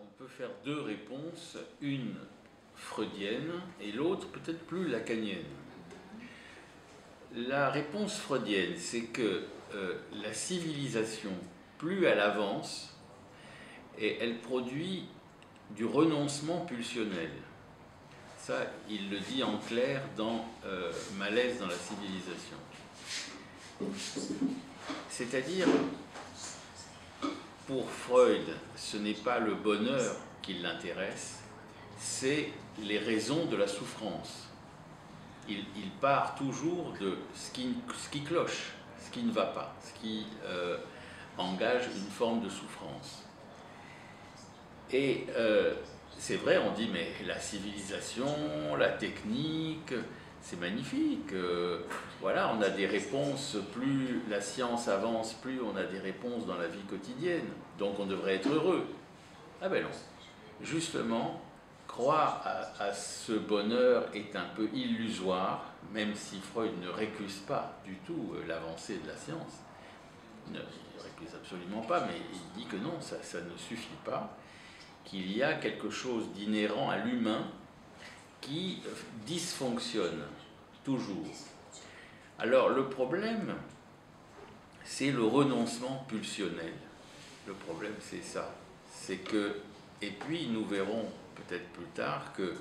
on peut faire deux réponses, une freudienne et l'autre peut-être plus lacanienne. La réponse freudienne, c'est que la civilisation, plus elle avance, et elle produit du renoncement pulsionnel. Ça, il le dit en clair dans Malaise dans la civilisation. C'est-à-dire, pour Freud, ce n'est pas le bonheur qui l'intéresse, c'est les raisons de la souffrance. Il part toujours de ce qui cloche, ce qui ne va pas, ce qui engage une forme de souffrance. Et c'est vrai, on dit, mais la civilisation, la technique, c'est magnifique. Voilà, on a des réponses, plus la science avance, plus on a des réponses dans la vie quotidienne. Donc on devrait être heureux. Ah ben non. Justement, croire à ce bonheur est un peu illusoire, même si Freud ne récuse pas du tout l'avancée de la science. Il ne récuse absolument pas, mais il dit que non, ça ne suffit pas, qu'il y a quelque chose d'inhérent à l'humain qui dysfonctionne toujours. Alors le problème, c'est le renoncement pulsionnel. Le problème, c'est ça. C'est que, et puis nous verrons peut-être plus tard que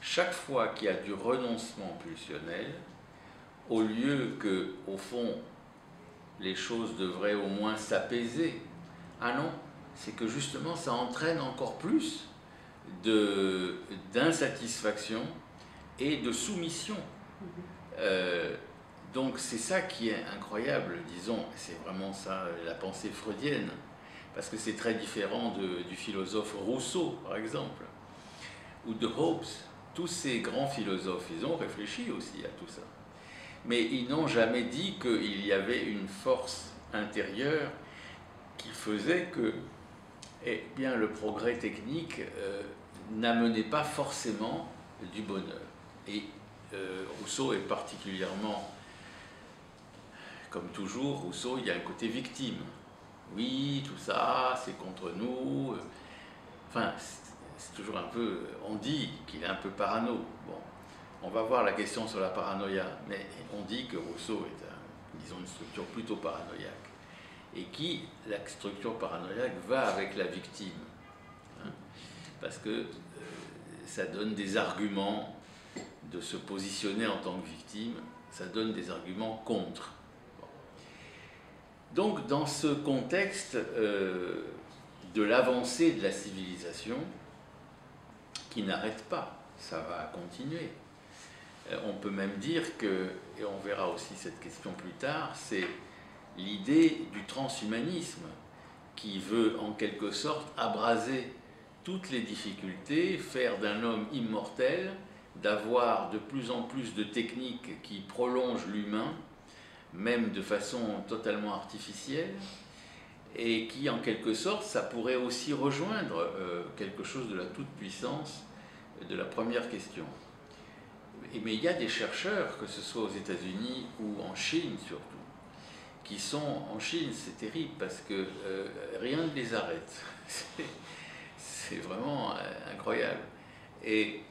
chaque fois qu'il y a du renoncement pulsionnel, au lieu que, au fond, les choses devraient au moins s'apaiser, ah non, c'est que justement ça entraîne encore plus d'insatisfaction et de soumission. Donc c'est ça qui est incroyable, disons, c'est vraiment ça la pensée freudienne, parce que c'est très différent du philosophe Rousseau, par exemple, ou de Hobbes. Tous ces grands philosophes, ils ont réfléchi aussi à tout ça. Mais ils n'ont jamais dit qu'il y avait une force intérieure qui faisait que eh bien, le progrès technique n'amenait pas forcément du bonheur. Et Rousseau est particulièrement, comme toujours, Rousseau, il y a un côté victime. Oui, tout ça, c'est contre nous. Enfin, c'est toujours un peu... On dit qu'il est un peu parano. Bon, on va voir la question sur la paranoïa, mais on dit que Rousseau est, disons, une structure plutôt paranoïaque. Et qui, la structure paranoïaque, va avec la victime. Hein, parce que ça donne des arguments de se positionner en tant que victime, ça donne des arguments contre. Bon. Donc, dans ce contexte de l'avancée de la civilisation, qui n'arrête pas, ça va continuer. On peut même dire que, et on verra aussi cette question plus tard, c'est l'idée du transhumanisme qui veut en quelque sorte abraser toutes les difficultés, faire d'un homme immortel, d'avoir de plus en plus de techniques qui prolongent l'humain, même de façon totalement artificielle, et qui en quelque sorte, ça pourrait aussi rejoindre quelque chose de la toute-puissance de la première question. Mais il y a des chercheurs, que ce soit aux États-Unis ou en Chine surtout, qui sont en Chine, c'est terrible parce que rien ne les arrête. C'est vraiment incroyable. Et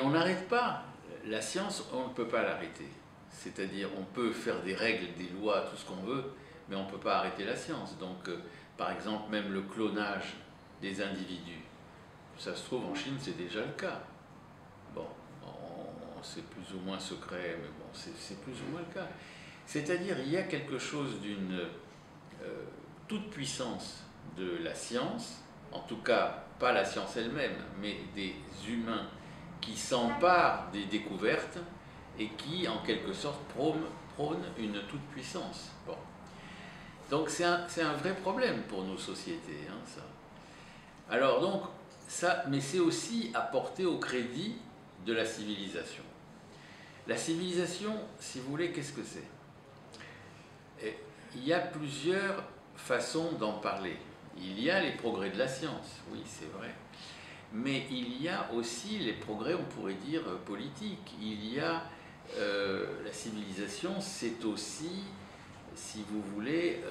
on n'arrête pas. La science, on ne peut pas l'arrêter. C'est-à-dire, on peut faire des règles, des lois, tout ce qu'on veut, mais on ne peut pas arrêter la science. Donc, par exemple, même le clonage des individus, ça se trouve en Chine, c'est déjà le cas. Bon, c'est plus ou moins secret, mais bon, c'est plus ou moins le cas. C'est-à-dire, il y a quelque chose d'une toute-puissance de la science, en tout cas, pas la science elle-même, mais des humains qui s'emparent des découvertes et qui, en quelque sorte, prônent une toute-puissance. Bon. Donc, c'est un vrai problème pour nos sociétés, hein, ça. Alors, donc, ça, mais c'est aussi à porter au crédit de la civilisation. La civilisation, si vous voulez, qu'est-ce que c'est ? Et il y a plusieurs façons d'en parler. Il y a les progrès de la science, oui, c'est vrai. Mais il y a aussi les progrès, on pourrait dire, politiques. Il y a la civilisation, c'est aussi, si vous voulez,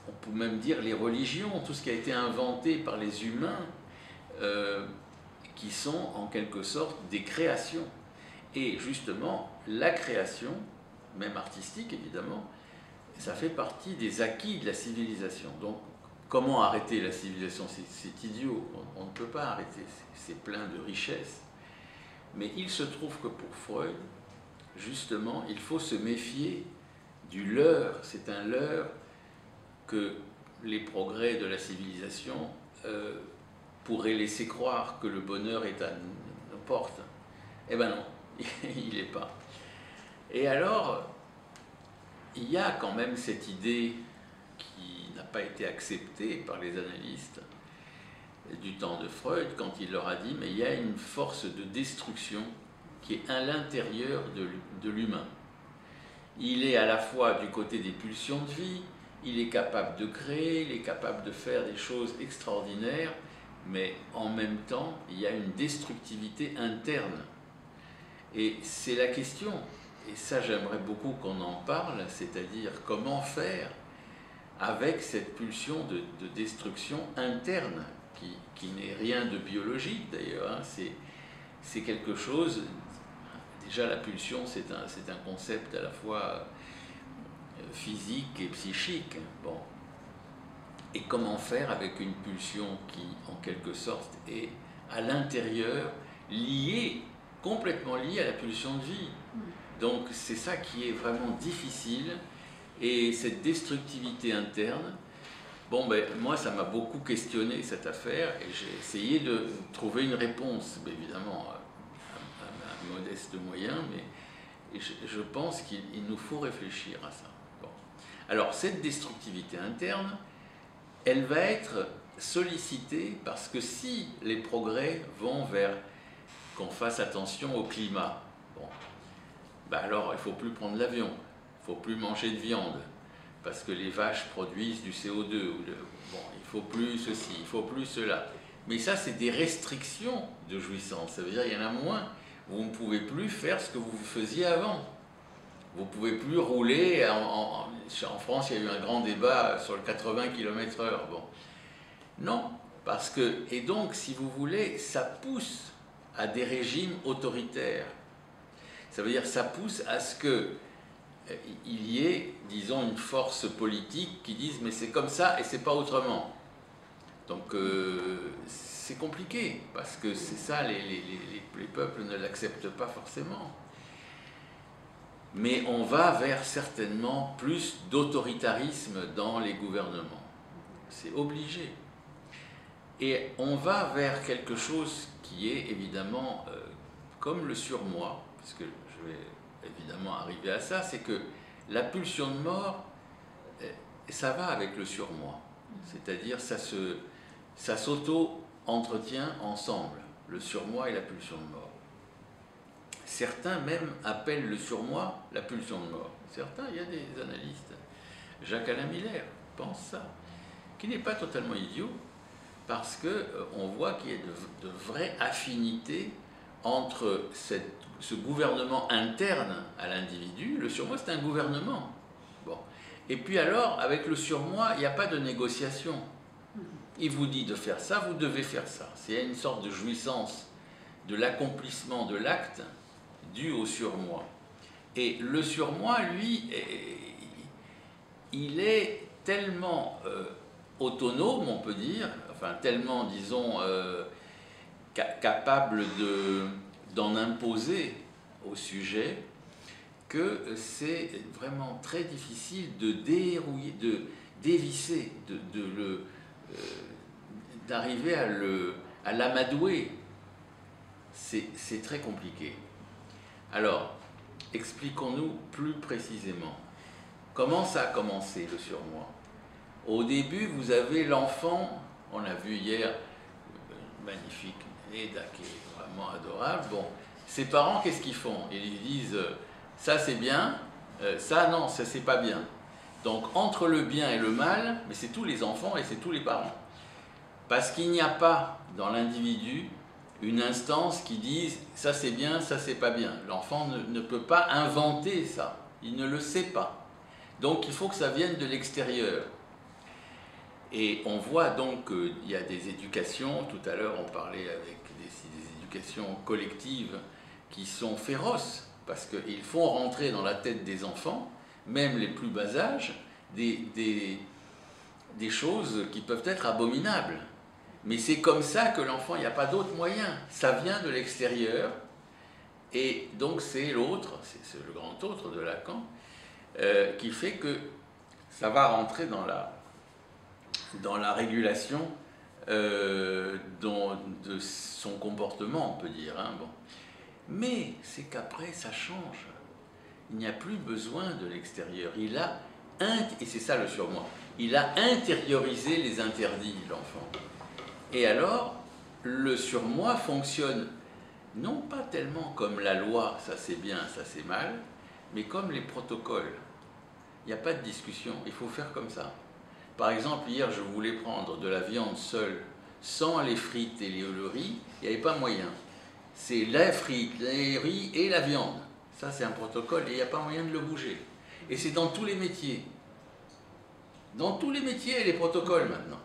on peut même dire les religions, tout ce qui a été inventé par les humains, qui sont en quelque sorte des créations. Et justement, la création, même artistique évidemment, ça fait partie des acquis de la civilisation. Donc, comment arrêter la civilisation? C'est idiot, on ne peut pas arrêter, c'est plein de richesses. Mais il se trouve que pour Freud, justement, il faut se méfier du leurre. C'est un leurre que les progrès de la civilisation pourraient laisser croire que le bonheur est à nos portes. Eh ben non, il n'est pas. Et alors, il y a quand même cette idée qui n'a pas été acceptée par les analystes du temps de Freud, quand il leur a dit, mais il y a une force de destruction qui est à l'intérieur de l'humain. Il est à la fois du côté des pulsions de vie, il est capable de créer, il est capable de faire des choses extraordinaires, mais en même temps, il y a une destructivité interne. Et c'est la question, et ça j'aimerais beaucoup qu'on en parle, c'est-à-dire comment faire avec cette pulsion de destruction interne, qui n'est rien de biologique d'ailleurs, hein, c'est quelque chose, déjà la pulsion c'est un concept à la fois physique et psychique. Bon. Et comment faire avec une pulsion qui en quelque sorte est à l'intérieur liée, complètement liée à la pulsion de vie. Donc c'est ça qui est vraiment difficile, et cette destructivité interne. Bon, ben, moi, ça m'a beaucoup questionné cette affaire, et j'ai essayé de trouver une réponse, mais évidemment, à modeste moyen, mais je pense qu'il nous faut réfléchir à ça. Bon. Alors, cette destructivité interne, elle va être sollicitée parce que si les progrès vont vers qu'on fasse attention au climat, bon, ben alors il ne faut plus prendre l'avion, il ne faut plus manger de viande, parce que les vaches produisent du CO2, bon, il ne faut plus ceci, il ne faut plus cela. Mais ça, c'est des restrictions de jouissance, ça veut dire qu'il y en a moins. Vous ne pouvez plus faire ce que vous faisiez avant. Vous ne pouvez plus rouler, en France, il y a eu un grand débat sur le 80 km/h. Bon. Non, parce que, et donc, si vous voulez, ça pousse à des régimes autoritaires. Ça veut dire ça pousse à ce que il y ait, disons, une force politique qui dise mais c'est comme ça et c'est pas autrement. Donc c'est compliqué parce que c'est ça, les peuples ne l'acceptent pas forcément. Mais on va vers certainement plus d'autoritarisme dans les gouvernements. C'est obligé. Et on va vers quelque chose qui est évidemment comme le surmoi, parce que je vais évidemment arriver à ça, c'est que la pulsion de mort, ça va avec le surmoi. C'est-à-dire ça s'auto-entretient ensemble, le surmoi et la pulsion de mort. Certains même appellent le surmoi la pulsion de mort. Certains, il y a des analystes. Jacques-Alain Miller pense ça, qui n'est pas totalement idiot, parce qu'on voit qu'il y a de vraies affinités entre ce gouvernement interne à l'individu. Le surmoi, c'est un gouvernement. Bon. Et puis alors, avec le surmoi, il n'y a pas de négociation. Il vous dit de faire ça, vous devez faire ça. C'est une sorte de jouissance de l'accomplissement de l'acte dû au surmoi. Et le surmoi, lui, il est tellement autonome, on peut dire, enfin tellement, disons, capable d'en imposer au sujet, que c'est vraiment très difficile de dérouiller, de dévisser, d'arriver à l'amadouer. C'est très compliqué. Alors, expliquons-nous plus précisément. Comment ça a commencé, le surmoi? Au début, vous avez l'enfant, on l'a vu hier, magnifique, Neda, qui est vraiment adorable. Bon, ses parents, qu'est-ce qu'ils font? Ils disent, ça c'est bien, ça non, ça c'est pas bien. Donc, entre le bien et le mal, mais c'est tous les enfants et c'est tous les parents. Parce qu'il n'y a pas dans l'individu une instance qui dise ça c'est bien, ça c'est pas bien. L'enfant ne peut pas inventer ça, il ne le sait pas. Donc il faut que ça vienne de l'extérieur. Et on voit donc qu'il y a des éducations, tout à l'heure on parlait avec des éducations collectives qui sont féroces, parce qu'ils font rentrer dans la tête des enfants, même les plus bas âges, des choses qui peuvent être abominables. Mais c'est comme ça que l'enfant, il n'y a pas d'autre moyen. Ça vient de l'extérieur, et donc c'est l'autre, c'est le grand autre de Lacan, qui fait que ça va rentrer dans la régulation de son comportement, on peut dire. Hein, bon. Mais c'est qu'après, ça change. Il n'y a plus besoin de l'extérieur. Et c'est ça le surmoi, il a intériorisé les interdits, l'enfant. Et alors, le surmoi fonctionne non pas tellement comme la loi, ça c'est bien, ça c'est mal, mais comme les protocoles. Il n'y a pas de discussion, il faut faire comme ça. Par exemple, hier, je voulais prendre de la viande seule, sans les frites et le riz, il n'y avait pas moyen. C'est la frite, les riz et la viande. Ça, c'est un protocole et il n'y a pas moyen de le bouger. Et c'est dans tous les métiers. Dans tous les métiers, il y a les protocoles maintenant.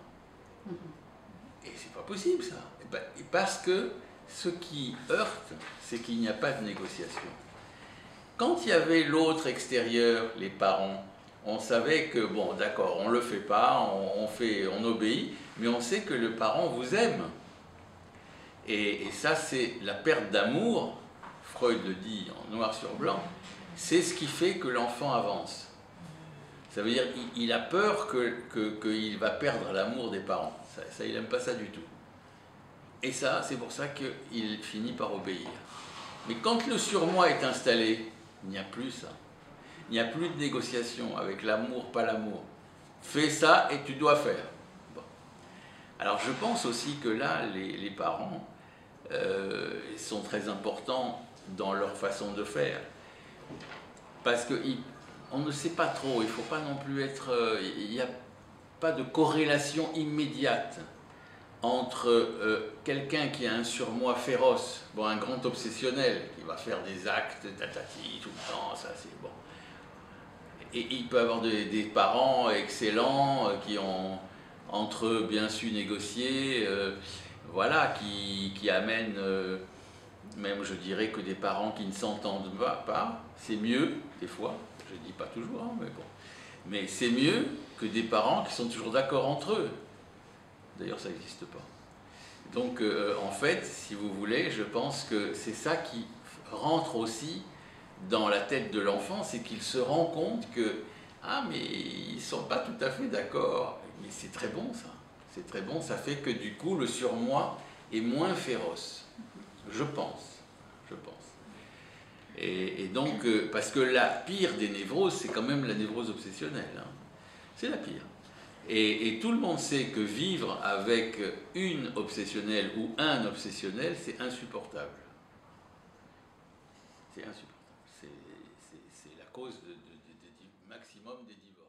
Et c'est pas possible, ça. Parce que ce qui heurte, c'est qu'il n'y a pas de négociation. Quand il y avait l'autre extérieur, les parents, on savait que, bon, d'accord, on ne le fait pas, on obéit, mais on sait que le parent vous aime. Et ça, c'est la perte d'amour, Freud le dit en noir sur blanc, c'est ce qui fait que l'enfant avance. Ça veut dire qu'il a peur qu'il va perdre l'amour des parents. Ça, il n'aime pas ça du tout. Et ça, c'est pour ça qu'il finit par obéir. Mais quand le surmoi est installé, il n'y a plus ça. Il n'y a plus de négociation avec l'amour, pas l'amour. Fais ça et tu dois faire. Bon. Alors je pense aussi que là, les parents sont très importants dans leur façon de faire. Parce qu'on ne sait pas trop, il ne faut pas non plus être... il n'y a pas de corrélation immédiate entre quelqu'un qui a un surmoi féroce, bon, un grand obsessionnel, qui va faire des actes tatati tout le temps, ça c'est bon. Et il peut avoir des parents excellents qui ont entre eux bien su négocier, voilà, qui amènent, même je dirais que des parents qui ne s'entendent pas, c'est mieux, des fois, je ne dis pas toujours, hein, mais bon, mais c'est mieux que des parents qui sont toujours d'accord entre eux. D'ailleurs, ça n'existe pas. Donc, en fait, si vous voulez, je pense que c'est ça qui rentre aussi dans la tête de l'enfant, c'est qu'il se rend compte que, ah, mais ils ne sont pas tout à fait d'accord. Mais c'est très bon, ça. C'est très bon, ça fait que du coup, le surmoi est moins féroce. Je pense. Je pense. Et donc, parce que la pire des névroses, c'est quand même la névrose obsessionnelle. Hein. C'est la pire. Et tout le monde sait que vivre avec une obsessionnelle ou un obsessionnel, c'est insupportable. C'est insupportable. C'est la cause du maximum des divorces.